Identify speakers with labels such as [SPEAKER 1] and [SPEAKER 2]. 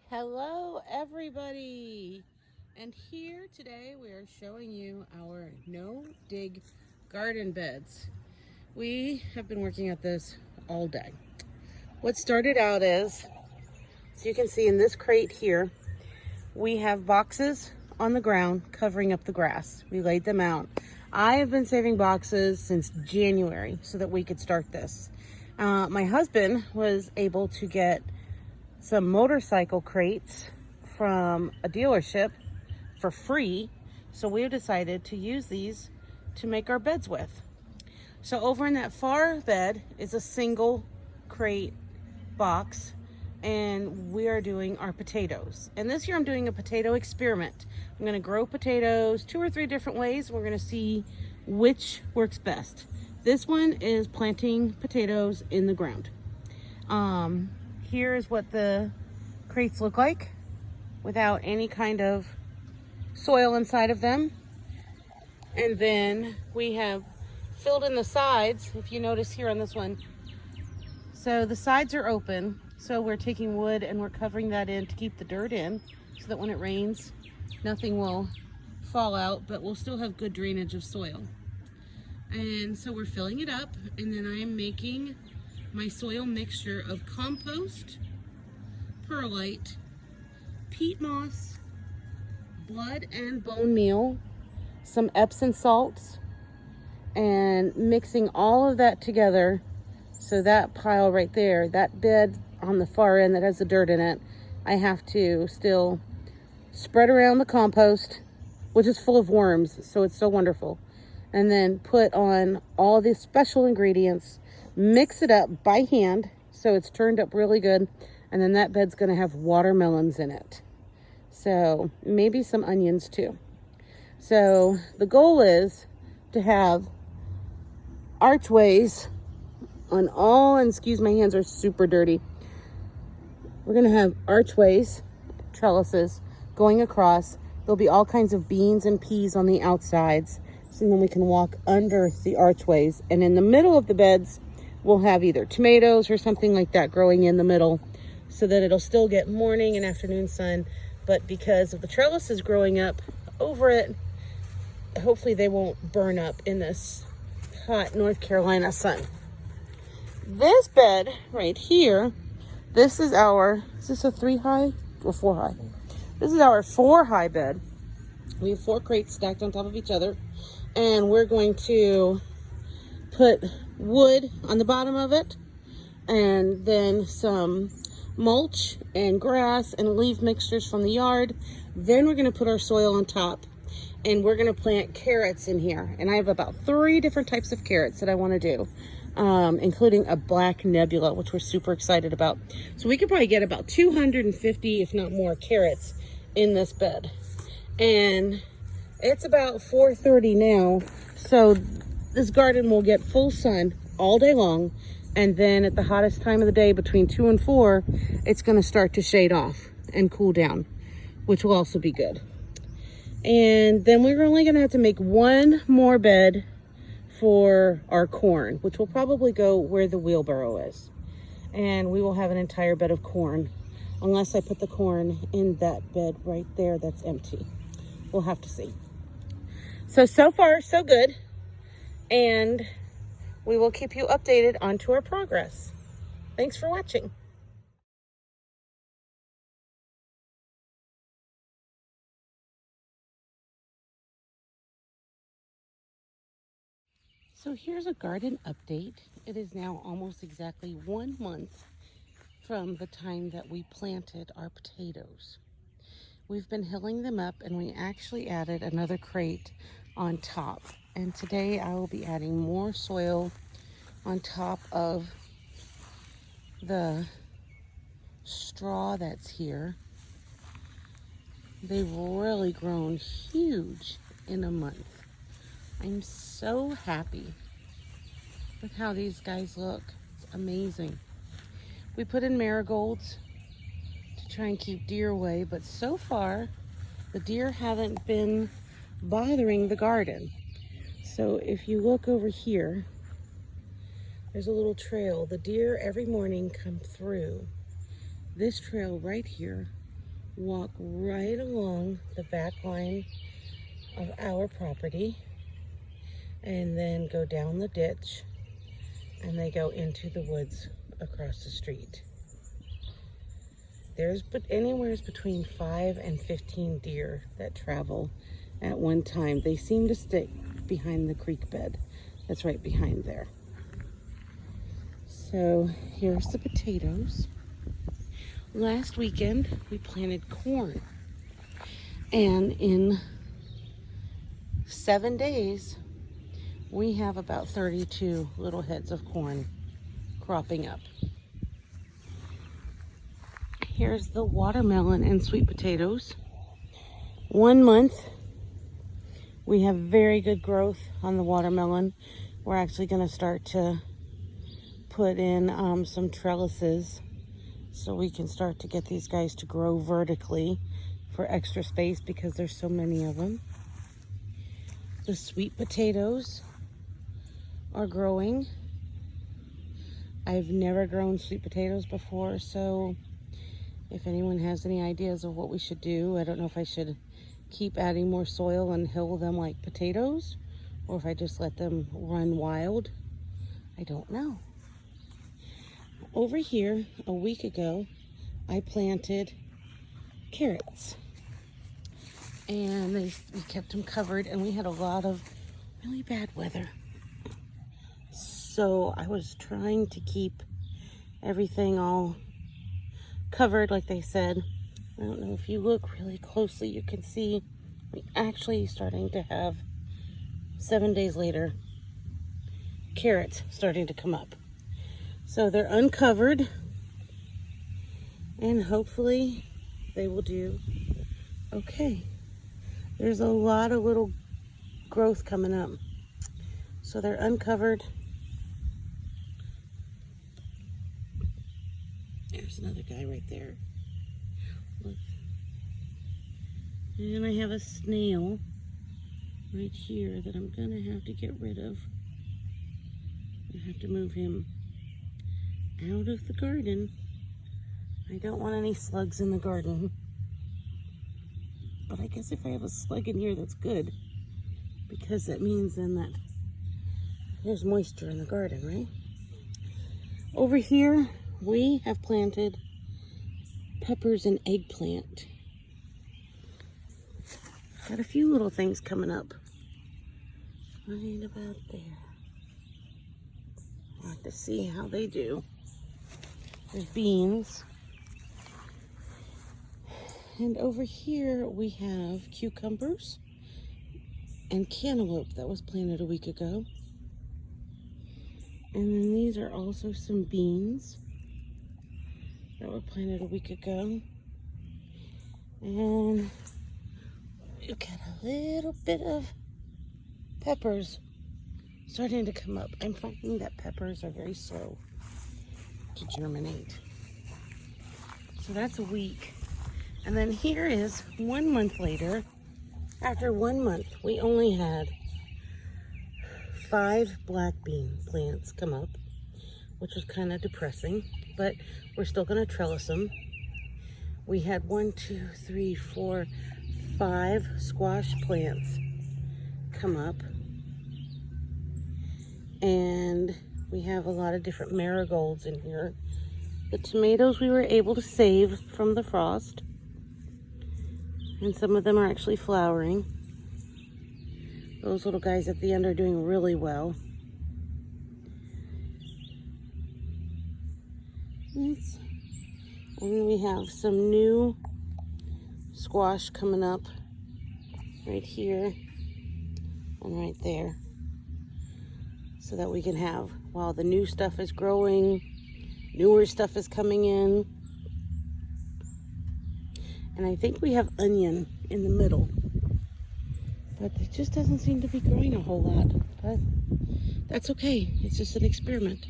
[SPEAKER 1] Hello everybody, and here today we are showing you our no-dig garden beds. We have been working at this all day. What started out is, as you can see in this crate here, we have boxes on the ground covering up the grass. We laid them out. I have been saving boxes since January so that we could start this. My husband was able to get some motorcycle crates from a dealership for free, so we've decided to use these to make our beds with. So over in that far bed is a single crate box, and we are doing our potatoes. And this year I'm doing a potato experiment. I'm going to grow potatoes 2 or 3 different ways. We're going to see which works best. This one is planting potatoes in the ground. Here is what the crates look like without any kind of soil inside of them. And then we have filled in the sides, if you notice here on this one. So the sides are open, so we're taking wood and we're covering that in to keep the dirt in so that when it rains, nothing will fall out, but we'll still have good drainage of soil. And so we're filling it up, and then I am making my soil mixture of compost, perlite, peat moss, blood and bone meal, some Epsom salts, and mixing all of that together. So that pile right there, that bed on the far end that has the dirt in it, I have to still spread around the compost, which is full of worms, so it's so wonderful. And then put on all the special ingredients, mix it up by hand so it's turned up really good, and then that bed's going to have watermelons in it. So maybe some onions too. So the goal is to have archways on all, and excuse my hands are super dirty. We're going to have archways, trellises going across. There'll be all kinds of beans and peas on the outsides. So then we can walk under the archways, and in the middle of the beds we'll have either tomatoes or something like that growing in the middle so that it'll still get morning and afternoon sun, but because of the trellises growing up over it, hopefully they won't burn up in this hot North Carolina sun. This bed right here, is this a 3 high or 4 high? This is our 4 high bed. We have 4 crates stacked on top of each other, and we're going to put wood on the bottom of it, and then some mulch and grass and leaf mixtures from the yard. Then we're going to put our soil on top, and we're going to plant carrots in here. And I have about 3 different types of carrots that I want to do, including a black nebula, which we're super excited about. So we could probably get about 250, if not more, carrots in this bed. And it's about 4:30 now, so this garden will get full sun all day long, and then at the hottest time of the day between 2 and 4, it's going to start to shade off and cool down, which will also be good. And then we're only going to have to make 1 more bed for our corn, which will probably go where the wheelbarrow is, and we will have an entire bed of corn, unless I put the corn in that bed right there that's empty. We'll have to see. So far, so good. And we will keep you updated onto our progress. Thanks for watching. So here's a garden update. It is now almost exactly 1 month from the time that we planted our potatoes. We've been hilling them up, and we actually added another crate on top. And today I will be adding more soil on top of the straw that's here. They've really grown huge in a month. I'm so happy with how these guys look. It's amazing. We put in marigolds to try and keep deer away, but so far the deer haven't been bothering the garden. So if you look over here, there's a little trail. The deer every morning come through this trail right here walk right along the back line of our property and then go down the ditch, and they go into the woods across the street. There's anywhere between 5 and 15 deer that travel at one time. They seem to stick behind the creek bed that's right behind there. So here's the potatoes. Last weekend we planted corn, and in 7 days we have about 32 little heads of corn cropping up. Here's the watermelon and sweet potatoes. 1 month, we have very good growth on the watermelon. We're actually going to start to put in some trellises so we can start to get these guys to grow vertically for extra space because there's so many of them. The sweet potatoes are growing. I've never grown sweet potatoes before, so if anyone has any ideas of what we should do, I don't know if I should keep adding more soil and hill them like potatoes, or if I just let them run wild. I don't know. Over here, a week ago, I planted carrots. And we kept them covered, and we had a lot of really bad weather. So I was trying to keep everything all covered like they said. I don't know if you look really closely, you can see we actually starting to have 7 days later carrots starting to come up. So they're uncovered, and hopefully they will do okay. There's a lot of little growth coming up. So they're uncovered. There's another guy right there. Look. And I have a snail right here that I'm gonna have to get rid of. I have to move him out of the garden. I don't want any slugs in the garden. But I guess if I have a slug in here, that's good. Because that means then that there's moisture in the garden, right? Over here, we have planted peppers and eggplant. Got a few little things coming up. Right about there. I'll have to see how they do. There's beans. And over here we have cucumbers and cantaloupe that was planted a week ago. And then these are also some beans that were planted a week ago. And we've got a little bit of peppers starting to come up. I'm finding that peppers are very slow to germinate. So that's a week. And then here is 1 month later. After 1 month, we only had 5 black bean plants come up, which was kind of depressing, but we're still going to trellis them. We had 1, 2, 3, 4, 5 squash plants come up. And we have a lot of different marigolds in here. The tomatoes we were able to save from the frost. And some of them are actually flowering. Those little guys at the end are doing really well. And then we have some new squash coming up right here and right there. So that we can have, while the new stuff is growing, newer stuff is coming in. And I think we have onion in the middle. But it just doesn't seem to be growing a whole lot. But that's okay. It's just an experiment.